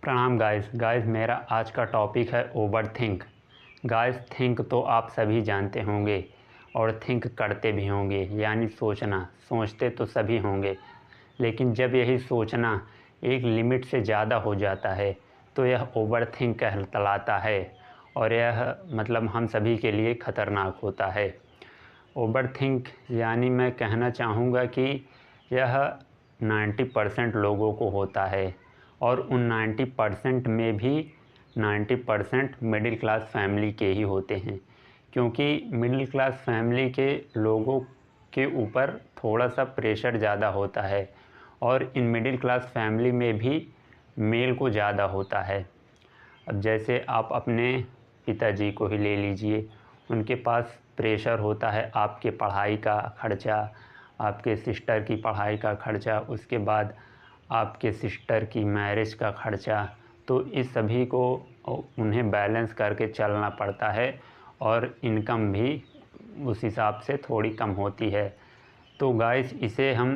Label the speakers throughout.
Speaker 1: प्रणाम गाइस मेरा आज का टॉपिक है ओवर थिंक। गाइस थिंक तो आप सभी जानते होंगे और थिंक करते भी होंगे, यानी सोचते तो सभी होंगे। लेकिन जब यही सोचना एक लिमिट से ज़्यादा हो जाता है तो यह ओवर थिंक कहलाता है और यह मतलब हम सभी के लिए ख़तरनाक होता है। ओवर थिंक यानी मैं कहना चाहूँगा कि यह 90% लोगों को होता है और उन 90% में भी 90% मिडिल क्लास फैमिली के ही होते हैं, क्योंकि मिडिल क्लास फैमिली के लोगों के ऊपर थोड़ा सा प्रेशर ज़्यादा होता है और इन मिडिल क्लास फैमिली में भी मेल को ज़्यादा होता है। अब जैसे आप अपने पिताजी को ही ले लीजिए, उनके पास प्रेशर होता है आपके पढ़ाई का खर्चा, आपके सिस्टर की पढ़ाई का खर्चा, उसके बाद आपके सिस्टर की मैरिज का खर्चा। तो इस सभी को उन्हें बैलेंस करके चलना पड़ता है और इनकम भी उस हिसाब से थोड़ी कम होती है। तो गाइस इसे हम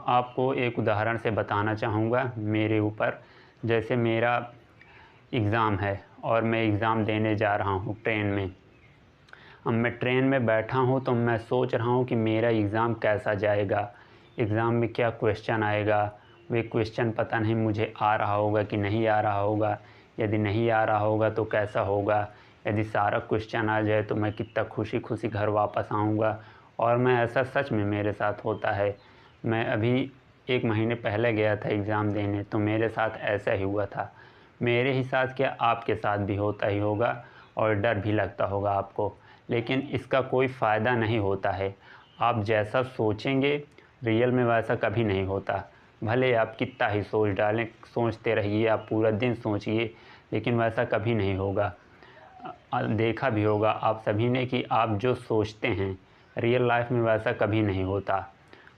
Speaker 1: आपको एक उदाहरण से बताना चाहूँगा मेरे ऊपर। जैसे मेरा एग्ज़ाम है और मैं एग्ज़ाम देने जा रहा हूँ ट्रेन में। अब मैं ट्रेन में बैठा हूँ तो मैं सोच रहा हूँ कि मेरा एग्ज़ाम कैसा जाएगा, एग्ज़ाम में क्या क्वेश्चन आएगा। वे क्वेश्चन पता नहीं मुझे आ रहा होगा कि नहीं आ रहा होगा, यदि नहीं आ रहा होगा तो कैसा होगा, यदि सारा क्वेश्चन आ जाए तो मैं कितना खुशी खुशी घर वापस आऊँगा। और मैं ऐसा सच में मेरे साथ होता है। मैं अभी 1 महीने पहले गया था एग्ज़ाम देने, तो मेरे साथ ऐसा ही हुआ था। मेरे ही साथ क्या आपके साथ भी होता ही होगा और डर भी लगता होगा आपको, लेकिन इसका कोई फ़ायदा नहीं होता है। आप जैसा सोचेंगे रियल में वैसा कभी नहीं होता। भले आप कितना ही सोच डालें, सोचते रहिए, आप पूरा दिन सोचिए, लेकिन वैसा कभी नहीं होगा। देखा भी होगा आप सभी ने कि आप जो सोचते हैं रियल लाइफ में वैसा कभी नहीं होता,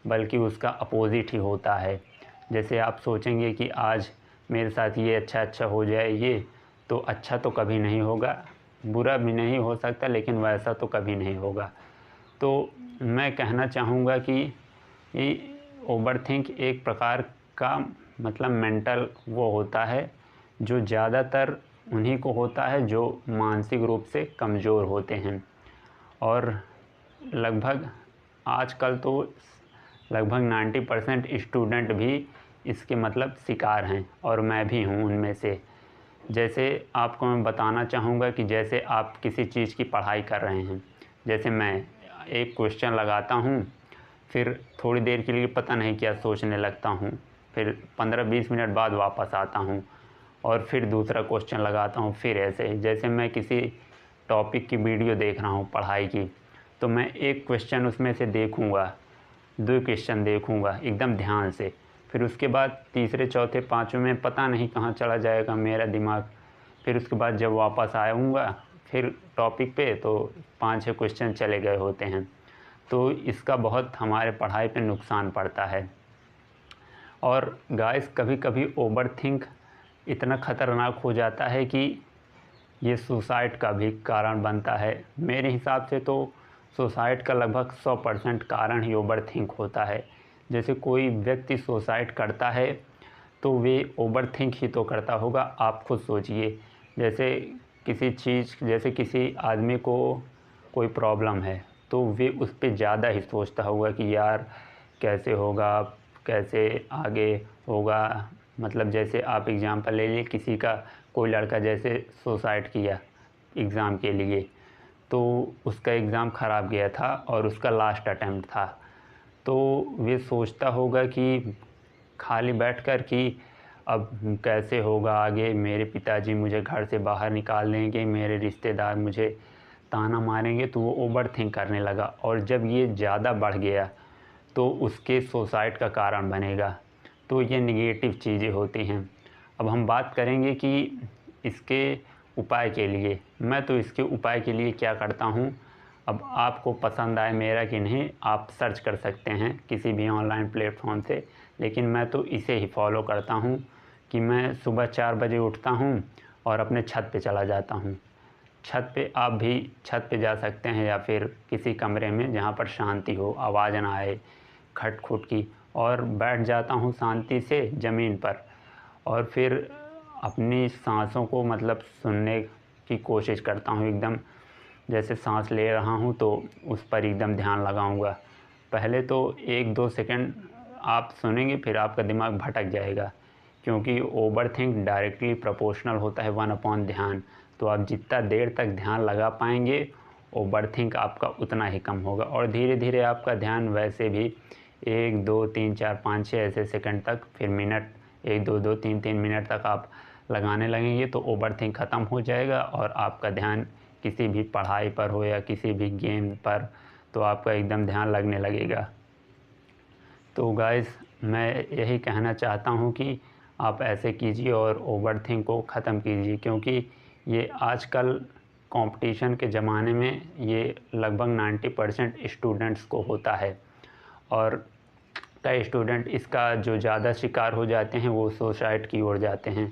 Speaker 1: बल्कि उसका अपोज़िट ही होता है। जैसे आप सोचेंगे कि आज मेरे साथ ये अच्छा हो जाए, ये तो अच्छा तो कभी नहीं होगा, बुरा भी नहीं हो सकता, लेकिन वैसा तो कभी नहीं होगा। तो मैं कहना चाहूँगा कि ये ओवरथिंक एक प्रकार का मतलब मेंटल वो होता है जो ज़्यादातर उन्हीं को होता है जो मानसिक रूप से कमज़ोर होते हैं। और लगभग आजकल तो लगभग 90% स्टूडेंट भी इसके मतलब शिकार हैं और मैं भी हूँ उनमें से। जैसे आपको मैं बताना चाहूँगा कि जैसे आप किसी चीज़ की पढ़ाई कर रहे हैं, जैसे मैं एक क्वेश्चन लगाता हूँ, फिर थोड़ी देर के लिए पता नहीं क्या सोचने लगता हूँ, फिर 15-20 मिनट बाद वापस आता हूँ और फिर दूसरा क्वेश्चन लगाता हूँ। फिर ऐसे जैसे मैं किसी टॉपिक की वीडियो देख रहा हूँ पढ़ाई की, तो मैं एक क्वेश्चन उसमें से देखूँगा, 2 क्वेश्चन देखूँगा एकदम ध्यान से, फिर उसके बाद तीसरे चौथे पाँचवें में पता नहीं कहाँ चला जाएगा मेरा दिमाग। फिर उसके बाद जब वापस आऊँगा फिर टॉपिक पे तो 5-6 क्वेश्चन चले गए होते हैं। तो इसका बहुत हमारे पढ़ाई पे नुकसान पड़ता है। और गाइस कभी कभी ओवरथिंक इतना ख़तरनाक हो जाता है कि ये सुसाइड का भी कारण बनता है। मेरे हिसाब से तो सुसाइड का लगभग 100% कारण ही ओवरथिंक होता है। जैसे कोई व्यक्ति सुसाइड करता है तो वे ओवरथिंक ही तो करता होगा। आप खुद सोचिए, जैसे किसी आदमी को कोई प्रॉब्लम है तो वे उस पर ज़्यादा ही सोचता होगा कि यार कैसे होगा, कैसे आगे होगा। मतलब जैसे आप एग्ज़ाम्पल ले लीजिए, किसी का कोई लड़का जैसे सुसाइड किया एग्ज़ाम के लिए, तो उसका एग्ज़ाम ख़राब गया था और उसका लास्ट अटेम्प्ट था। तो वे सोचता होगा कि खाली बैठकर कि अब कैसे होगा आगे, मेरे पिताजी मुझे घर से बाहर निकाल देंगे, मेरे रिश्तेदार मुझे ताना मारेंगे। तो वो ओवरथिंक करने लगा और जब ये ज़्यादा बढ़ गया तो उसके सुसाइड का कारण बनेगा। तो ये नेगेटिव चीज़ें होती हैं। अब हम बात करेंगे कि इसके उपाय के लिए, मैं तो इसके उपाय के लिए क्या करता हूँ। अब आपको पसंद आए मेरा कि नहीं, आप सर्च कर सकते हैं किसी भी ऑनलाइन प्लेटफॉर्म से, लेकिन मैं तो इसे ही फॉलो करता हूँ कि मैं सुबह 4 बजे उठता हूँ और अपने छत पे चला जाता हूँ। छत पे आप भी छत पे जा सकते हैं या फिर किसी कमरे में जहाँ पर शांति हो, आवाज़ ना आए खट-खुट की, और बैठ जाता हूँ शांति से ज़मीन पर। और फिर अपनी सांसों को मतलब सुनने की कोशिश करता हूँ। एकदम जैसे सांस ले रहा हूँ तो उस पर एकदम ध्यान लगाऊंगा। पहले तो 1-2 सेकंड आप सुनेंगे, फिर आपका दिमाग भटक जाएगा, क्योंकि ओवरथिंक डायरेक्टली प्रोपोर्शनल होता है 1 ध्यान। तो आप जितना देर तक ध्यान लगा पाएंगे, ओवरथिंक आपका उतना ही कम होगा। और धीरे धीरे आपका ध्यान वैसे भी 1, 2, 3, 4, 5, 6 ऐसे सेकंड तक, फिर मिनट 1, 2, 2, 3, 3 मिनट तक आप लगाने लगेंगे तो ओवरथिंक ख़त्म हो जाएगा और आपका ध्यान किसी भी पढ़ाई पर हो या किसी भी गेम पर, तो आपका एकदम ध्यान लगने लगेगा। तो गाइस, मैं यही कहना चाहता हूँ कि आप ऐसे कीजिए और ओवरथिंक को ख़त्म कीजिए, क्योंकि ये आजकल कंपटीशन के ज़माने में ये लगभग 90% स्टूडेंट्स को होता है, और कई स्टूडेंट इसका जो ज़्यादा शिकार हो जाते हैं वो सुसाइड की ओर जाते हैं।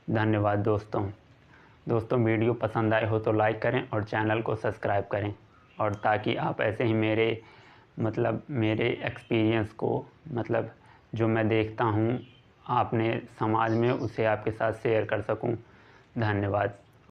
Speaker 1: धन्यवाद दोस्तों, वीडियो पसंद आए हो तो लाइक करें और चैनल को सब्सक्राइब करें, और ताकि आप ऐसे ही मेरे एक्सपीरियंस को, मतलब जो मैं देखता हूँ आपने समाज में, उसे आपके साथ शेयर कर सकूँ। धन्यवाद।